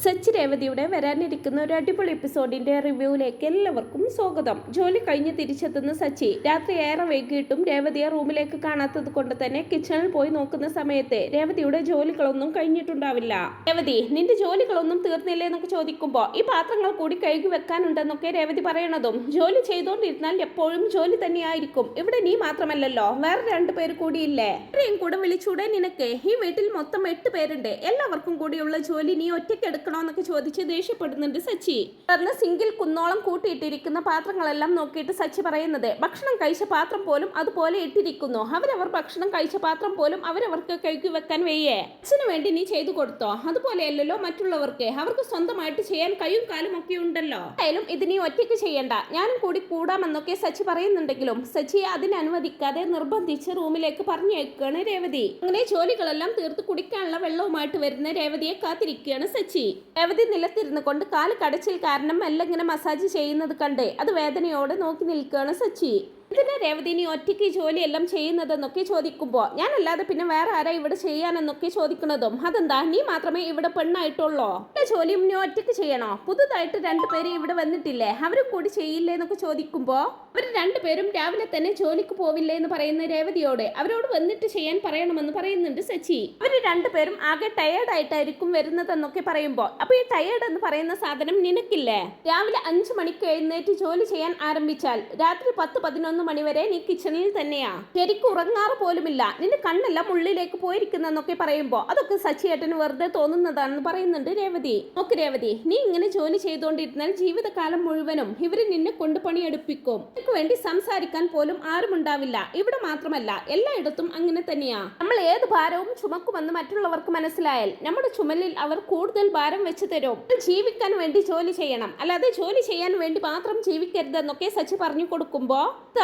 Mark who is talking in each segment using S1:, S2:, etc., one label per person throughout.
S1: സച്ചി രേവതിയുടെ വരാനിരിക്കുന്ന ഒരു അടിപൊളി എപ്പിസോഡിന്റെ റിവ്യൂവിലേക്ക് എല്ലാവർക്കും സ്വാഗതം. ജോലി കഴിഞ്ഞ് തിരിച്ചെത്തുന്ന സച്ചി രാത്രി ഏറെ വൈകിട്ടും രേവതിയെ റൂമിലേക്ക് കാണാത്തത് കൊണ്ട് തന്നെ കിച്ചണിൽ പോയി നോക്കുന്ന സമയത്ത് രേവതിയുടെ ജോലികളൊന്നും കഴിഞ്ഞിട്ടുണ്ടാവില്ല. രേവതി, നിന്റെ ജോലികളൊന്നും തീർന്നില്ലേ എന്നൊക്കെ ചോദിക്കുമ്പോൾ ഈ പാത്രങ്ങൾ കൂടി കഴുകി വെക്കാനുണ്ടെന്നൊക്കെ രേവതി പറയണതും, ജോലി ചെയ്തോണ്ടിരുന്നാൽ എപ്പോഴും ജോലി തന്നെയായിരിക്കും. ഇവിടെ നീ മാത്രമല്ലല്ലോ, വേറെ 2 പേര് കൂടിയില്ലേ? ഇത്രയും കൂടെ വിളിച്ചൂടെ നിനക്ക്? ഈ വീട്ടിൽ മൊത്തം 8 പേരുണ്ട്. എല്ലാവർക്കും കൂടിയുള്ള ജോലി നീ ഒറ്റയ്ക്ക് എടുക്കണോന്നൊക്കെ ചോദിച്ച് ദേഷ്യപ്പെടുന്നുണ്ട് സച്ചി. തുടർന്ന് സിങ്കിൽ കുന്നോളം കൂട്ടിയിട്ടിരിക്കുന്ന പാത്രങ്ങളെല്ലാം നോക്കിയിട്ട് സച്ചി പറയുന്നത്, ഭക്ഷണം കഴിച്ച പാത്രം പോലും അതുപോലെ ഇട്ടിരിക്കുന്നു. അവരവർ ഭക്ഷണം കഴിച്ച പാത്രം പോലും അവരവർക്ക് കഴുകി വെക്കാൻ വയ്യേ? അച്ഛന് വേണ്ടി നീ ചെയ്തു കൊടുത്തോ? അതുപോലെയല്ലല്ലോ മറ്റുള്ളവർക്ക്. അവർക്ക് സ്വന്തമായിട്ട് ചെയ്യാൻ കൈയും കാലും ഒക്കെ ഉണ്ടല്ലോ. ആയാലും ഇത് നീ ഒറ്റയ്ക്ക് ചെയ്യണ്ട, ഞാനും കൂടി കൂടാമെന്നൊക്കെ സച്ചി പറയുന്നുണ്ടെങ്കിലും സച്ചിയെ അതിനനുവദിക്കാതെ നിർബന്ധിച്ച് റൂമിലേക്ക് പറഞ്ഞേക്കാണ് രേവതി. അങ്ങനെ ജോലികളെല്ലാം തീർത്ത് കുടിക്കാനുള്ള വെള്ളവുമായിട്ട് വരുന്ന രേവതിയെ കാത്തിരിക്കുകയാണ് സച്ചി. രേവതി നിലത്തിരുന്ന് കൊണ്ട് കാല് കടച്ചിൽ കാരണം എല്ലാം ഇങ്ങനെ മസാജ് ചെയ്യുന്നത് കണ്ട് അത് വേദനയോടെ നോക്കി നിൽക്കുകയാണ് സച്ചി. ഇതിനെ രേവതി നീ ഒറ്റയ്ക്ക് ജോലിയെല്ലാം ചെയ്യുന്നതെന്നൊക്കെ ചോദിക്കുമ്പോൾ, ഞാനല്ലാതെ പിന്നെ വേറെ ആരാ ഇവിടെ ചെയ്യാനെന്നൊക്കെ ചോദിക്കുന്നതും, അതെന്താ നീ മാത്രമേ ഇവിടെ പെണ്ണായിട്ടുള്ളോ? എല്ലാ ജോലിയും നീ ഒറ്റയ്ക്ക് ചെയ്യണോ? പുതുതായിട്ട് 2 പേര് ഇവിടെ വന്നിട്ടില്ലേ, അവരും കൂടി ചെയ്യില്ലേ എന്നൊക്കെ ചോദിക്കുമ്പോൾ, അവർ 2 പേരും രാവിലെ തന്നെ ജോലിക്ക് പോവില്ലേ എന്ന് പറയുന്ന രേവതിയോട് അവരോട് വന്നിട്ട് ചെയ്യാൻ പറയണമെന്ന് പറയുന്നുണ്ട് സച്ചി. അവർ 2 പേരും ആകെ ടയേർഡ് ആയിട്ടായിരിക്കും വരുന്നതെന്നൊക്കെ പറയുമ്പോൾ, അപ്പൊ ഈ ടയേർഡ് എന്ന് പറയുന്ന സാധനം നിനക്കില്ലേ? രാവിലെ 5 മണിക്ക് എഴുന്നേറ്റ് ജോലി ചെയ്യാൻ ആരംഭിച്ചാൽ രാത്രി 10-11 മണിവരെ നീ കിച്ചണിൽ തന്നെയാ. ശരിക്കും ഉറങ്ങാറ് പോലുമില്ല. നിന്റെ കണ്ണെല്ലാം ഉള്ളിലേക്ക് പോയിരിക്കുന്നൊക്കെ പറയുമ്പോ അതൊക്കെ സച്ചിയേട്ടന് വെറുതെ തോന്നുന്നതാണെന്ന് പറയുന്നുണ്ട് രേവതി. നോക്ക് രേവതി, നീ ഇങ്ങനെ ജോലി ചെയ്തുകൊണ്ടിരുന്നാൽ ജീവിതകാലം മുഴുവനും ഇവര് നിന്നെ കൊണ്ട് പണിയെടുപ്പിക്കും. നിനക്ക് വേണ്ടി സംസാരിക്കാൻ പോലും ആരും ഉണ്ടാവില്ല. ഇവിടെ മാത്രമല്ല, എല്ലായിടത്തും അങ്ങനെ തന്നെയാ. നമ്മൾ ഏത് ഭാരവും ചുമക്കുമെന്ന് മറ്റുള്ളവർക്ക് മനസ്സിലായാൽ നമ്മുടെ ചുമലിൽ അവർ കൂടുതൽ ഭാരം വെച്ച് തരും. ജീവിക്കാൻ വേണ്ടി ജോലി ചെയ്യണം, അല്ലാതെ ജോലി ചെയ്യാൻ വേണ്ടി മാത്രം ജീവിക്കരുതെന്നൊക്കെ സച്ചി പറഞ്ഞു കൊടുക്കുമ്പോ,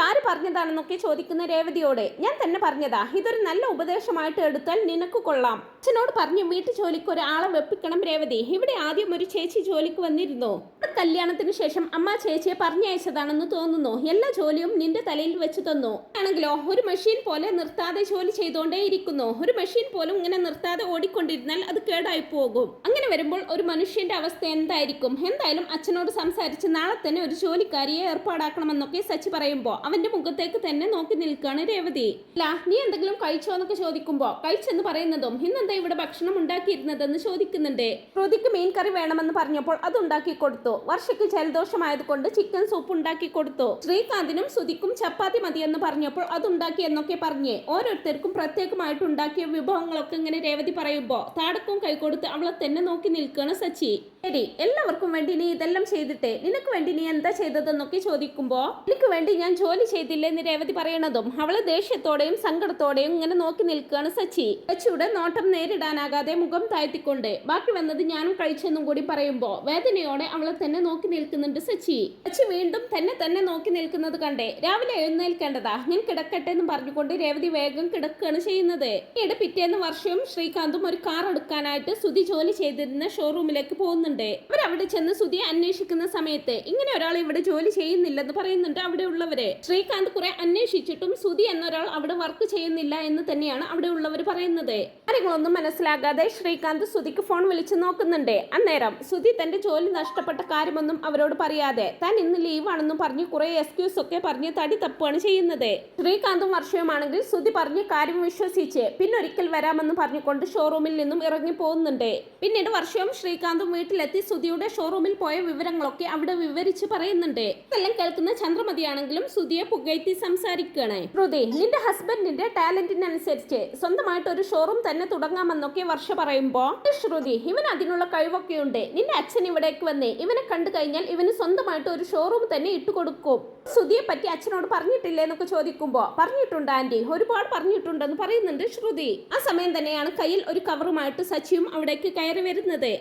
S1: ആര് പറഞ്ഞതാണെന്നൊക്കെ ചോദിക്കുന്ന രേവതിയോട്, ഞാൻ തന്നെ പറഞ്ഞതാ, ഇതൊരു നല്ല ഉപദേശമായിട്ട് എടുത്താൽ നിനക്ക് കൊള്ളാം. അച്ഛനോട് പറഞ്ഞു വീട്ടു ജോലിക്ക് ഒരാളെ വെപ്പിക്കണം രേവതി. ഇവിടെ ആദ്യം ഒരു ചേച്ചി ജോലിക്ക് വന്നിരുന്നു. കല്യാണത്തിന് ശേഷം അമ്മ ചേച്ചിയെ പറഞ്ഞയച്ചതാണെന്ന് തോന്നുന്നു. എല്ലാ ജോലിയും നിന്റെ തലയിൽ വെച്ച് തന്നു. ആണെങ്കിലോ ഒരു മെഷീൻ പോലെ നിർത്താതെ ജോലി ചെയ്തോണ്ടേ ഇരിക്കുന്നു. ഒരു മെഷീൻ പോലും ഇങ്ങനെ നിർത്താതെ ഓടിക്കൊണ്ടിരുന്നാൽ അത് കേടായി പോകും. അങ്ങനെ വരുമ്പോൾ ഒരു മനുഷ്യന്റെ അവസ്ഥ എന്തായിരിക്കും? എന്തായാലും അച്ഛനോട് സംസാരിച്ച് നാളെ തന്നെ ഒരു ജോലിക്കാരിയെ ഏർപ്പാടാക്കണമെന്നൊക്കെ സച്ചി പറയുമ്പോ അവന്റെ മുഖത്തേക്ക് തന്നെ നോക്കി നിൽക്കുകയാണ് രേവതി. അല്ല, നീ എന്തെങ്കിലും കഴിച്ചോ എന്നൊക്കെ ചോദിക്കുമ്പോ, കഴിച്ചെന്ന് പറയുന്നതും, ഇന്നെന്താ ഇവിടെ ഭക്ഷണം ഉണ്ടാക്കിയിരുന്നതെന്ന് ചോദിക്കുന്നുണ്ട്. ശ്രുതിക്ക് മീൻ കറി വേണമെന്ന് പറഞ്ഞപ്പോൾ അത് ഉണ്ടാക്കി കൊടുത്തു. വർഷയ്ക്ക് ജലദോഷമായതുകൊണ്ട് ചിക്കൻ സൂപ്പ് ഉണ്ടാക്കി കൊടുത്തു. ശ്രീകാന്തിനും ശ്രുതിക്കും ചപ്പാത്തി മതിയെന്ന് പറഞ്ഞപ്പോൾ അതുണ്ടാക്കി എന്നൊക്കെ പറഞ്ഞ് ഓരോരുത്തർക്കും പ്രത്യേകമായിട്ട് ഉണ്ടാക്കിയ വിഭവങ്ങളൊക്കെ ഇങ്ങനെ രേവതി പറയുമ്പോ താടക്കും കൈകൊടുത്ത് അവളെ തന്നെ നോക്കി നിൽക്കുകയാണ് സച്ചി. ശരി, എല്ലാവർക്കും വേണ്ടി നീ ഇതെല്ലാം ചെയ്തിട്ട് നിനക്ക് വേണ്ടി നീ എന്താ ചെയ്തതെന്നൊക്കെ ചോദിക്കുമ്പോ, എനിക്ക് വേണ്ടി ഞാൻ ജോലി ചെയ്തില്ലേ എന്ന് രേവതി പറയണതും അവളെ ദേഷ്യത്തോടെയും സങ്കടത്തോടെയും ഇങ്ങനെ നോക്കി നിൽക്കുകയാണ് സച്ചി. സച്ചിയുടെ നോട്ടം നേരിടാനാകാതെ മുഖം താഴ്ത്തിക്കൊണ്ട്, ബാക്കി വന്നത് ഞാനും കഴിച്ചെന്നും കൂടി പറയുമ്പോ വേദനയോടെ അവളെ തന്നെ നോക്കി നിൽക്കുന്നുണ്ട് സച്ചി. സച്ചി വീണ്ടും തന്നെ നോക്കി നിൽക്കുന്നത് കണ്ടേ രാവിലെ എഴുന്നേൽക്കേണ്ടതാ, ഞാൻ കിടക്കട്ടെ എന്ന് പറഞ്ഞുകൊണ്ട് രേവതി വേഗം കിടക്കുകയാണ് ചെയ്യുന്നത്. പിന്നീട് പിറ്റേന്ന് വർഷവും ശ്രീകാന്തും ഒരു കാർ എടുക്കാനായിട്ട് സുധി ജോലി ചെയ്തിരുന്ന ഷോറൂമിലേക്ക് പോകുന്നുണ്ട്. അവരവിടെ ചെന്ന് സുധിയെ അന്വേഷിക്കുന്ന സമയത്ത് ഇങ്ങനെ ഒരാൾ ഇവിടെ ജോലി ചെയ്യുന്നില്ലെന്ന് പറയുന്നുണ്ട് അവിടെ ഉള്ളവര്. ശ്രീകാന്ത് കുറെ അന്വേഷിച്ചിട്ടും സുധി എന്നൊരാൾ അവിടെ വർക്ക് ചെയ്യുന്നില്ല എന്ന് തന്നെയാണ് അവിടെ ഉള്ളവർ പറയുന്നത്. കാര്യങ്ങളൊന്നും മനസ്സിലാകാതെ ശ്രീകാന്ത് സുധിക്ക് ഫോൺ വിളിച്ച് നോക്കുന്നുണ്ട്. അന്നേരം സുധി തന്റെ ജോലി നഷ്ടപ്പെട്ട കാര്യമൊന്നും അവരോട് പറയാതെ താൻ ഇന്ന് ലീവാണെന്നും പറഞ്ഞ് കുറെ എക്സ്ക്യൂസ് ഒക്കെ പറഞ്ഞ് തടി തപ്പുകയാണ് ചെയ്യുന്നത്. ശ്രീകാന്തും വർഷവുമാണെങ്കിൽ സുധി പറഞ്ഞ കാര്യം വിശ്വസിച്ച് പിന്നൊരിക്കൽ വരാമെന്ന് പറഞ്ഞുകൊണ്ട് ഷോറൂമിൽ നിന്നും ഇറങ്ങി പോകുന്നുണ്ട്. പിന്നീട് വർഷവും ശ്രീകാന്തും വീട്ടിലെത്തി സുധിയുടെ ഷോറൂമിൽ പോയ വിവരങ്ങളൊക്കെ അവിടെ വിവരിച്ച് പറയുന്നുണ്ട്. ഇതെല്ലാം കേൾക്കുന്ന ചന്ദ്രമതിയാണെങ്കിലും സുധിയെ പുകഴ്ത്തി സംസാരിക്കുകയാണ്. ശ്രുതി, നിന്റെ ഹസ്ബൻഡിന്റെ ടാലന്റിനനുസരിച്ച് സ്വന്തമായിട്ട് ഒരു ഷോറൂം തന്നെ തുടങ്ങാമെന്നൊക്കെ വർഷ പറയുമ്പോ, ശ്രുതി, ഇവൻ അതിനുള്ള കഴിവൊക്കെ ഉണ്ട്. നിന്റെ അച്ഛൻ ഇവിടേക്ക് വന്ന് ഇവനെ കണ്ടു കഴിഞ്ഞാൽ ഇവന് സ്വന്തമായിട്ട് ഒരു ഷോറൂം തന്നെ ഇട്ടുകൊടുക്കും. ശ്രുതിയെ പറ്റി അച്ഛനോട് പറഞ്ഞിട്ടില്ലേ എന്നൊക്കെ ചോദിക്കുമ്പോ, പറഞ്ഞിട്ടുണ്ട് ആന്റി, ഒരുപാട് പറഞ്ഞിട്ടുണ്ടെന്ന് പറയുന്നുണ്ട് ശ്രുതി. ആ സമയം തന്നെയാണ് കയ്യിൽ ഒരു കവറുമായിട്ട് സച്ചിയും അവിടേക്ക് കയറി വരുന്നത്.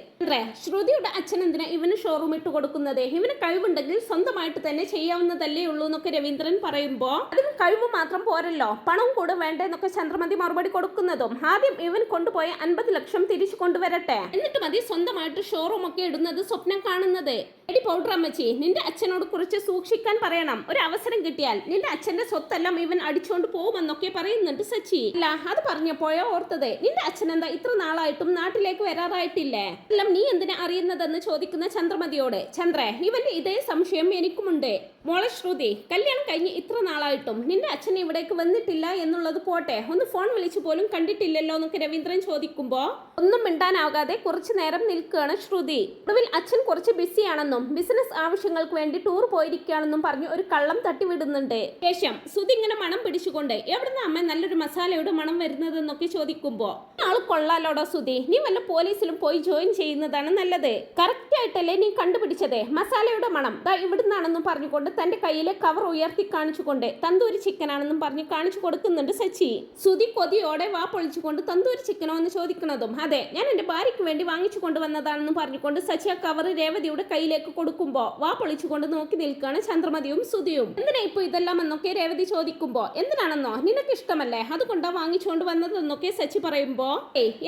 S1: ശ്രുതിയുടെ അച്ഛൻ എന്തിനാ ഇവന് ഷോറൂം ഇട്ട് കൊടുക്കുന്നത്? ഇവന് കഴിവുണ്ടെങ്കിൽ സ്വന്തമായിട്ട് തന്നെ ചെയ്യാവുന്നതല്ലേ ഉള്ളൂ എന്നൊക്കെ രവീന്ദ്രൻ പറയുമ്പോ, അതിന് കഴിവ് മാത്രം പോരല്ലോ, പണം കൂടെ വേണ്ടെന്നൊക്കെ ചന്ദ്രമതി മറുപടി കൊടുക്കുന്നതും, ആദ്യം ഇവൻ കൊണ്ടുപോയ 50 ലക്ഷം തിരിച്ചു കൊണ്ടുവരട്ടെ, എന്നിട്ട് മതി സ്വന്തമായിട്ട് ഷോറൂം ഒക്കെ ഇടുന്നത് സ്വപ്നം കാണുന്നത്. എടി പൗഡർ അമ്മച്ചി, നിന്റെ അച്ഛനോട് കുറച്ച് സൂക്ഷിക്കാൻ പറയണം. ഒരു അവസരം കിട്ടിയാൽ നിന്റെ അച്ഛന്റെ സ്വത്തെല്ലാം ഇവൻ അടിച്ചോണ്ട് പോകുമെന്നൊക്കെ പറയുന്നുണ്ട് സച്ചി. അല്ല, അത് പറഞ്ഞപ്പോഴോ ഓർത്തത്, നിന്റെ അച്ഛൻ എന്താ ഇത്ര നാളായിട്ടും നാട്ടിലേക്ക് വരാറായിട്ടില്ലേ? എല്ലാം നീ എന്തിനാ അറിയുന്നതെന്ന് ചോദിക്കുന്ന ചന്ദ്രമതിയോട്, ചന്ദ്രേ, ഇവന്റെ ഇതേ സംശയം എനിക്കുമുണ്ട്. മോളെ ശ്രുതി, കല്യാണം കഴിഞ്ഞ് ഇത്ര നാളായിട്ടും നിന്റെ അച്ഛൻ ഇവിടേക്ക് വന്നിട്ടില്ല എന്നുള്ളത് പോട്ടെ, ഒന്ന് ഫോൺ വിളിച്ചു പോലും കണ്ടിട്ടില്ലല്ലോ എന്നൊക്കെ രവീന്ദ്രൻ ചോദിക്കുമ്പോ ഒന്നും മിണ്ടാനാകാതെ കുറച്ചു നേരം നിൽക്കുകയാണ് ശ്രുതി. ഒടുവിൽ അച്ഛൻ കുറച്ച് ബിസിയാണെന്നും ബിസിനസ് ആവശ്യങ്ങൾക്ക് വേണ്ടി ടൂർ പോയിരിക്കുകയാണെന്നും പറഞ്ഞ് ഒരു കള്ളം തട്ടിവിടുന്നുണ്ട്. ശേഷം ശ്രുതി ഇങ്ങനെ മണം പിടിച്ചുകൊണ്ട്, എവിടുന്ന അമ്മ നല്ലൊരു മസാലയുടെ മണം വരുന്നതെന്നൊക്കെ ചോദിക്കുമ്പോ, ആൾ കൊള്ളാലോടോ ശ്രുതി, നീ വല്ല പോലീസിലും പോയി ജോയിൻ ചെയ്യുന്നതാണ് നല്ലത്. കറക്റ്റ് ആയിട്ടല്ലേ നീ കണ്ടുപിടിച്ചത് മസാലയുടെ മണം ദാ ഇവിടുന്നാണെന്നും പറഞ്ഞുകൊണ്ട് തന്റെ കയ്യിലെ കവർ ഉയർത്തി കാണിച്ചുകൊണ്ട് തന്തൂരി ചിക്കൻ ആണെന്നും പറഞ്ഞ് കാണിച്ചു കൊടുക്കുന്നുണ്ട് സച്ചി. ശ്രുതി കൊതിയോടെ വാ പൊളിച്ചുകൊണ്ട് തന്തൂരി ചിക്കനോ എന്ന് ചോദിക്കുന്നതും, അതെ, ഞാൻ എന്റെ ഭാര്യയ്ക്ക് വേണ്ടി വാങ്ങിച്ചു കൊണ്ടുവന്നതാണെന്ന് പറഞ്ഞുകൊണ്ട് സച്ചി ആ കവർ രേവതിയുടെ കയ്യിലേക്ക് കൊടുക്കുമ്പോ വാ പൊളിച്ചുകൊണ്ട് നോക്കി നിൽക്കുകയാണ് ചന്ദ്രമതിയും ശ്രുതിയും. എന്തിനാ ഇപ്പൊ ഇതെല്ലാം എന്നൊക്കെ രേവതി ചോദിക്കുമ്പോ, എന്തിനാണെന്നോ, നിനക്ക് ഇഷ്ടമല്ലേ, അതുകൊണ്ടാ വാങ്ങിച്ചുകൊണ്ട് വന്നതെന്നൊക്കെ സച്ചി പറയുമ്പോ,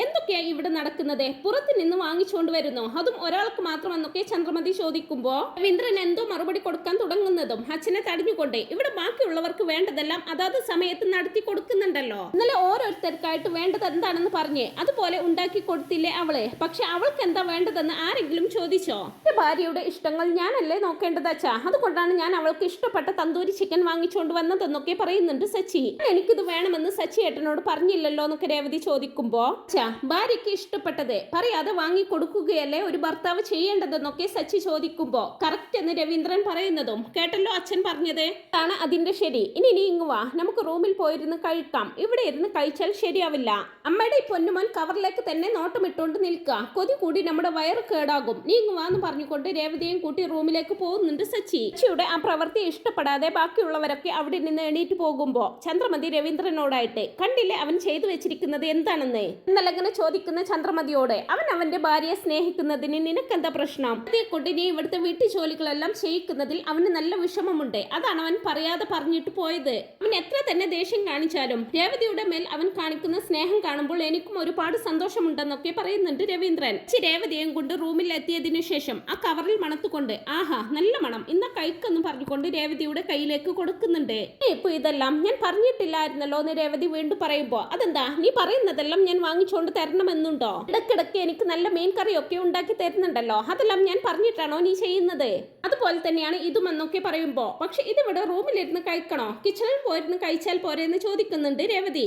S1: എന്തൊക്കെയാ ഇവിടെ നടക്കുന്നത്, പുറത്ത് നിന്ന് വാങ്ങിച്ചുകൊണ്ട് വരുന്നു, അതും ഒരാൾക്ക് മാത്രമെന്നൊക്കെ ചന്ദ്രമതി ചോദിക്കുമ്പോ രവീന്ദ്രൻ എന്തോ മറുപടി കൊടുക്കാൻ തുടങ്ങുന്നതും അച്ഛനെ തടഞ്ഞുകൊണ്ട്, ഇവിടെ ബാക്കിയുള്ളവർക്ക് വേണ്ടതെല്ലാം അതാത് സമയത്ത് നടത്തി കൊടുക്കുന്നുണ്ടല്ലോ, ഇന്നലെ ഓരോരുത്തർക്കായിട്ട് വേണ്ടത് എന്താണെന്ന് പറഞ്ഞ് അതുപോലെ ഉണ്ടാക്കി കൊടുത്തില്ലേ അവളെ, പക്ഷെ അവൾക്ക് എന്താ വേണ്ടതെന്ന് ആരെങ്കിലും ചോദിച്ചോ? എന്റെ ഭാര്യയുടെ ഇഷ്ടങ്ങൾ ഞാനല്ലേ നോക്കേണ്ടത് അച്ഛാ, അതുകൊണ്ടാണ് ഞാൻ അവൾക്ക് ഇഷ്ടപ്പെട്ട തന്തൂരി ചിക്കൻ വാങ്ങിച്ചുകൊണ്ട് വന്നതെന്നൊക്കെ പറയുന്നുണ്ട് സച്ചി. എനിക്കിത് വേണമെന്ന് സച്ചി ഏട്ടനോട് പറഞ്ഞില്ലല്ലോ എന്നൊക്കെ രേവതി ചോദിക്കുമ്പോ, അച്ഛാ, ഭാര്യയ്ക്ക് ഇഷ്ടപ്പെട്ടത് പറയാതെ വാങ്ങി കൊടുക്കുകയല്ലേ ഒരു ഭർത്താവ് ചെയ്യേണ്ടതെന്നൊക്കെ സച്ചി ചോദിക്കുമ്പോ കറക്റ്റ് എന്ന് രവീന്ദ്രൻ പറയുന്നതും, കേട്ടല്ലോ അച്ഛൻ പറഞ്ഞത്, ആണ് അതിന്റെ ശരി. ഇനി നീ ഇങ്ങ് വാ, നമുക്ക് റൂമിൽ പോയിരുന്ന് കഴിക്കാം, ഇവിടെ ഇരുന്ന് കഴിച്ചാൽ ശരിയാവില്ല. അമ്മയുടെ ഈ പൊന്നുമോൻ കവറിലേക്ക് തന്നെ നോട്ടമിട്ടുകൊണ്ട് നിൽക്കുക, കൊതി കൂടി നമ്മുടെ വയറ് കേടാകും, നീ ഇങ്ങ് വാന്ന് പറഞ്ഞുകൊണ്ട് രേവതിയും കൂട്ടി റൂമിലേക്ക് പോകുന്നുണ്ട് സച്ചി. സച്ചിയുടെ ആ പ്രവൃത്തി ഇഷ്ടപ്പെടാതെ ബാക്കിയുള്ളവരൊക്കെ അവിടെ നിന്ന് എണീറ്റ് പോകുമ്പോ ചന്ദ്രമതി രവീന്ദ്രനോടായിട്ട്, കണ്ടില്ലേ അവൻ ചെയ്തു വെച്ചിരിക്കുന്നത് എന്താണെന്ന് എന്നല്ലങ്ങനെ ചോദിക്കുന്ന ചന്ദ്രമതിയോട്, അവൻ അവന്റെ ഭാര്യയെ സ്നേഹിക്കുന്നതിന് നിനക്കെന്താ പ്രശ്നം? അതേക്കൊണ്ട് നീ ഇവിടുത്തെ വീട്ടു ജോലികളെല്ലാം ചെയ്യിക്കുന്നതിൽ അവന് നല്ല വിഷമമുണ്ട്, അതാണ് അവൻ പറയാതെ പറഞ്ഞിട്ട് പോയത്. അവൻ എത്ര തന്നെ ദേഷ്യം കാണിച്ചാലും രേവതിയുടെ മേൽ അവൻ കാണിക്കുന്ന സ്നേഹം കാണുമ്പോൾ എനിക്കും ഒരുപാട് സന്തോഷമുണ്ടെന്നൊക്കെ പറയുന്നുണ്ട് രവീന്ദ്രൻ. രേവതിയും കൊണ്ട് റൂമിൽ എത്തിയതിനു ശേഷം ആ കവറിൽ മണത്തുകൊണ്ട്, ആഹാ നല്ല മണം, ഇന്ന കഴിക്കെന്ന് പറഞ്ഞുകൊണ്ട് രേവതിയുടെ കയ്യിലേക്ക് കൊടുക്കുന്നുണ്ട്. ഇപ്പൊ ഇതെല്ലാം ഞാൻ പറഞ്ഞിട്ടില്ലായിരുന്നല്ലോ എന്ന് രേവതി വീണ്ടും പറയുമ്പോ, അതെന്താ നീ പറയുന്നതെല്ലാം ഞാൻ വാങ്ങിച്ചുകൊണ്ട് തരണമെന്നുണ്ടോ? ഇടക്കിടക്ക് എനിക്ക് നല്ല മീൻ കറിയൊക്കെ ഉണ്ടാക്കി തരുന്നുണ്ടല്ലോ, അതെല്ലാം ഞാൻ പറഞ്ഞിട്ടാണോ നീ ചെയ്യുന്നത്? അതുപോലെ തന്നെയാണ് ഇതുമെന്നൊക്കെ പറയുമ്പോ, പക്ഷെ ഇതിവിടെ റൂമിലിരുന്ന് കഴിക്കണോ, കിച്ചണിൽ പോയിരുന്ന് കഴിച്ചാൽ പോരെ എന്ന് ചോദിക്കുന്നുണ്ട് രേവതി.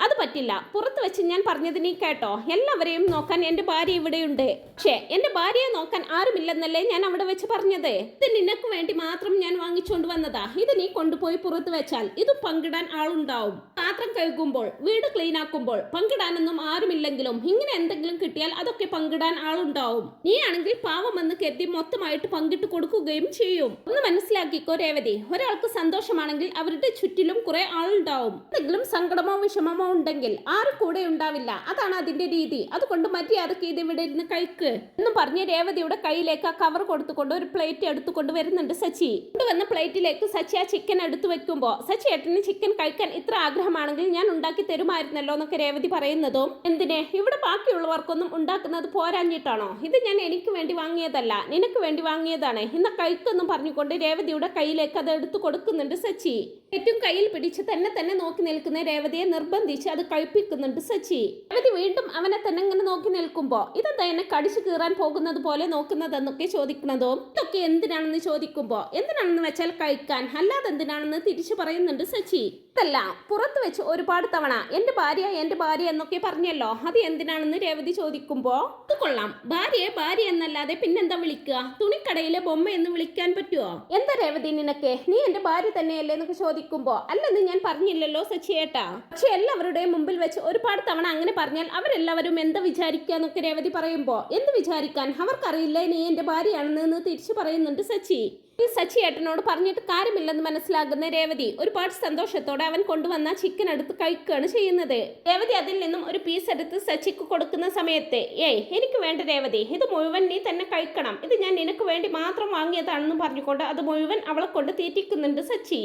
S1: അത് പറ്റില്ല, പുറത്ത് വെച്ച് ഞാൻ പറഞ്ഞത് നീ കേട്ടോ, എല്ലാവരെയും നോക്കാൻ എന്റെ ഭാര്യ ഇവിടെയുണ്ട്, പക്ഷേ എന്റെ ഭാര്യയെ നോക്കാൻ ആരുമില്ലെന്നല്ലേ ഞാൻ അവിടെ വെച്ച് പറഞ്ഞത്? ഇത് നിനക്ക് വേണ്ടി മാത്രം ഞാൻ വാങ്ങിച്ചുകൊണ്ട് വന്നതാ, ഇത് നീ കൊണ്ടുപോയി പുറത്ത് വെച്ചാൽ ഇതും പങ്കിടാൻ ആളുണ്ടാവും. പാത്രം കഴുകുമ്പോൾ, വീട് ക്ലീൻ ആക്കുമ്പോൾ പങ്കിടാനൊന്നും ആരുമില്ലെങ്കിലും ഇങ്ങനെ എന്തെങ്കിലും കിട്ടിയാൽ അതൊക്കെ പങ്കിടാൻ ആളുണ്ടാവും. നീ ആണെങ്കിൽ പാവമെന്ന് കരുതി മൊത്തമായിട്ട് പങ്കിട്ട് കൊടുക്കുകയും ചെയ്യും. ഒന്ന് മനസ്സിലാക്കിക്കോ രേവതി, ഒരാൾക്ക് സന്തോഷമാണെങ്കിൽ അവരുടെ ചുറ്റിലും കുറെ ആളുണ്ടാവും. എന്തെങ്കിലും സങ്കടമോ വിഷമമോ ഉണ്ടെങ്കിൽ ആരും കൂടെ ഉണ്ടാവില്ല, അതാണ് അതിന്റെ രീതി, അതുകൊണ്ട് മര്യാദക്ക് ഇത് ഇവിടെ ഇരുന്ന് കഴിക്ക് എന്നും പറഞ്ഞ് രേവതിയുടെ കയ്യിലേക്ക് ആ കവർ കൊടുത്തുകൊണ്ട് ഒരു പ്ലേറ്റ് എടുത്തുകൊണ്ട് വരുന്നുണ്ട് സച്ചി. കൊണ്ടുവന്ന പ്ലേറ്റിലേക്ക് സച്ചി ആ ചിക്കൻ എടുത്തു വെക്കുമ്പോ, സച്ചി ഏട്ടന് ചിക്കൻ കഴിക്കാൻ ഇത്ര ആഗ്രഹമാണെങ്കിൽ ഞാൻ ഉണ്ടാക്കി തരുമായിരുന്നല്ലോ എന്നൊക്കെ രേവതി പറയുന്നതും, എന്തിനെ ഇവിടെ ബാക്കിയുള്ളവർക്കൊന്നും ഉണ്ടാക്കുന്നത് പോരാഞ്ഞിട്ടാണോ? ഇത് ഞാൻ എനിക്ക് വേണ്ടി വാങ്ങിയതല്ല, നിനക്ക് വേണ്ടി വാങ്ങിയതാണ്, ഇന്ന കഴിക്കെന്നും പറഞ്ഞുകൊണ്ട് രേവതിയുടെ കയ്യിലേക്ക് അത് എടുത്തു കൊടുക്കുന്നുണ്ട് സച്ചി. ഏറ്റവും കയ്യിൽ പിടിച്ച് തന്നെ നോക്കി നിൽക്കുന്ന രേവതിയെ നിർബന്ധിച്ച് അത് കഴിപ്പിക്കുന്നുണ്ട് സച്ചി. രേവതി വീണ്ടും അവനെ തന്നെ ഇങ്ങനെ നോക്കി നിൽക്കുമ്പോ, ഇതെന്താ എന്നെ കടിച്ചു കീറാൻ പോകുന്നത് പോലെ നോക്കുന്നതെന്നൊക്കെ ചോദിക്കുന്നതും, ഇതൊക്കെ എന്തിനാണെന്ന് ചോദിക്കുമ്പോ, എന്തിനാണെന്ന് വെച്ചാൽ കഴിക്കാൻ, അല്ലാതെ എന്തിനാണെന്ന് തിരിച്ചു പറയുന്നുണ്ട് സച്ചി. ഇതല്ല, പുറത്ത് വെച്ച് ഒരുപാട് തവണ എന്റെ ഭാര്യ എന്നൊക്കെ പറഞ്ഞല്ലോ, അത് എന്തിനാണെന്ന് രേവതി ചോദിക്കുമ്പോ, അത് കൊള്ളാം, ഭാര്യയെ ഭാര്യ എന്നല്ലാതെ പിന്നെന്താ വിളിക്കുക, തുണിക്കടയിലെ ബൊമ്മ എന്ന് വിളിക്കാൻ പറ്റുമോ? എന്താ രേവതി നിനക്ക്, നീ എന്റെ ഭാര്യ തന്നെയല്ലേ എന്നൊക്കെ ചോദിക്കുമ്പോ, അല്ലെന്ന് ഞാൻ പറഞ്ഞില്ലല്ലോ സച്ചിയേട്ടാ, പക്ഷെ എല്ലാവരുടെയും മുമ്പിൽ വെച്ച് ഒരുപാട് തവണ അങ്ങനെ പറഞ്ഞാൽ അവരെല്ലാവരും എന്താ വിചാരിക്കുക എന്നൊക്കെ രേവതി പറയുമ്പോ, എന്ത് വിചാരിക്കാൻ, അവർക്കറിയില്ലേ നീ എന്റെ ഭാര്യയാണെന്ന് തിരിച്ചു പറയുന്നുണ്ട് സച്ചി. സച്ചി ഏട്ടനോട് പറഞ്ഞിട്ട് കാര്യമില്ലെന്ന് മനസ്സിലാകുന്ന രേവതി ഒരുപാട് സന്തോഷത്തോടെ അവൻ കൊണ്ടുവന്ന ചിക്കൻ എടുത്ത് കഴിക്കുകയാണ് ചെയ്യുന്നത്. രേവതി അതിൽ നിന്നും ഒരു പീസ് എടുത്ത് സച്ചിക്ക് കൊടുക്കുന്ന സമയത്ത്, എനിക്ക് വേണ്ട രേവതി, ഇത് മുഴുവൻ നീ തന്നെ കഴിക്കണം, ഇത് ഞാൻ നിനക്ക് വേണ്ടി മാത്രം വാങ്ങിയതാണെന്ന് പറഞ്ഞുകൊണ്ട് അത് മുഴുവൻ അവളെ കൊണ്ട് തീറ്റിക്കുന്നുണ്ട് സച്ചി.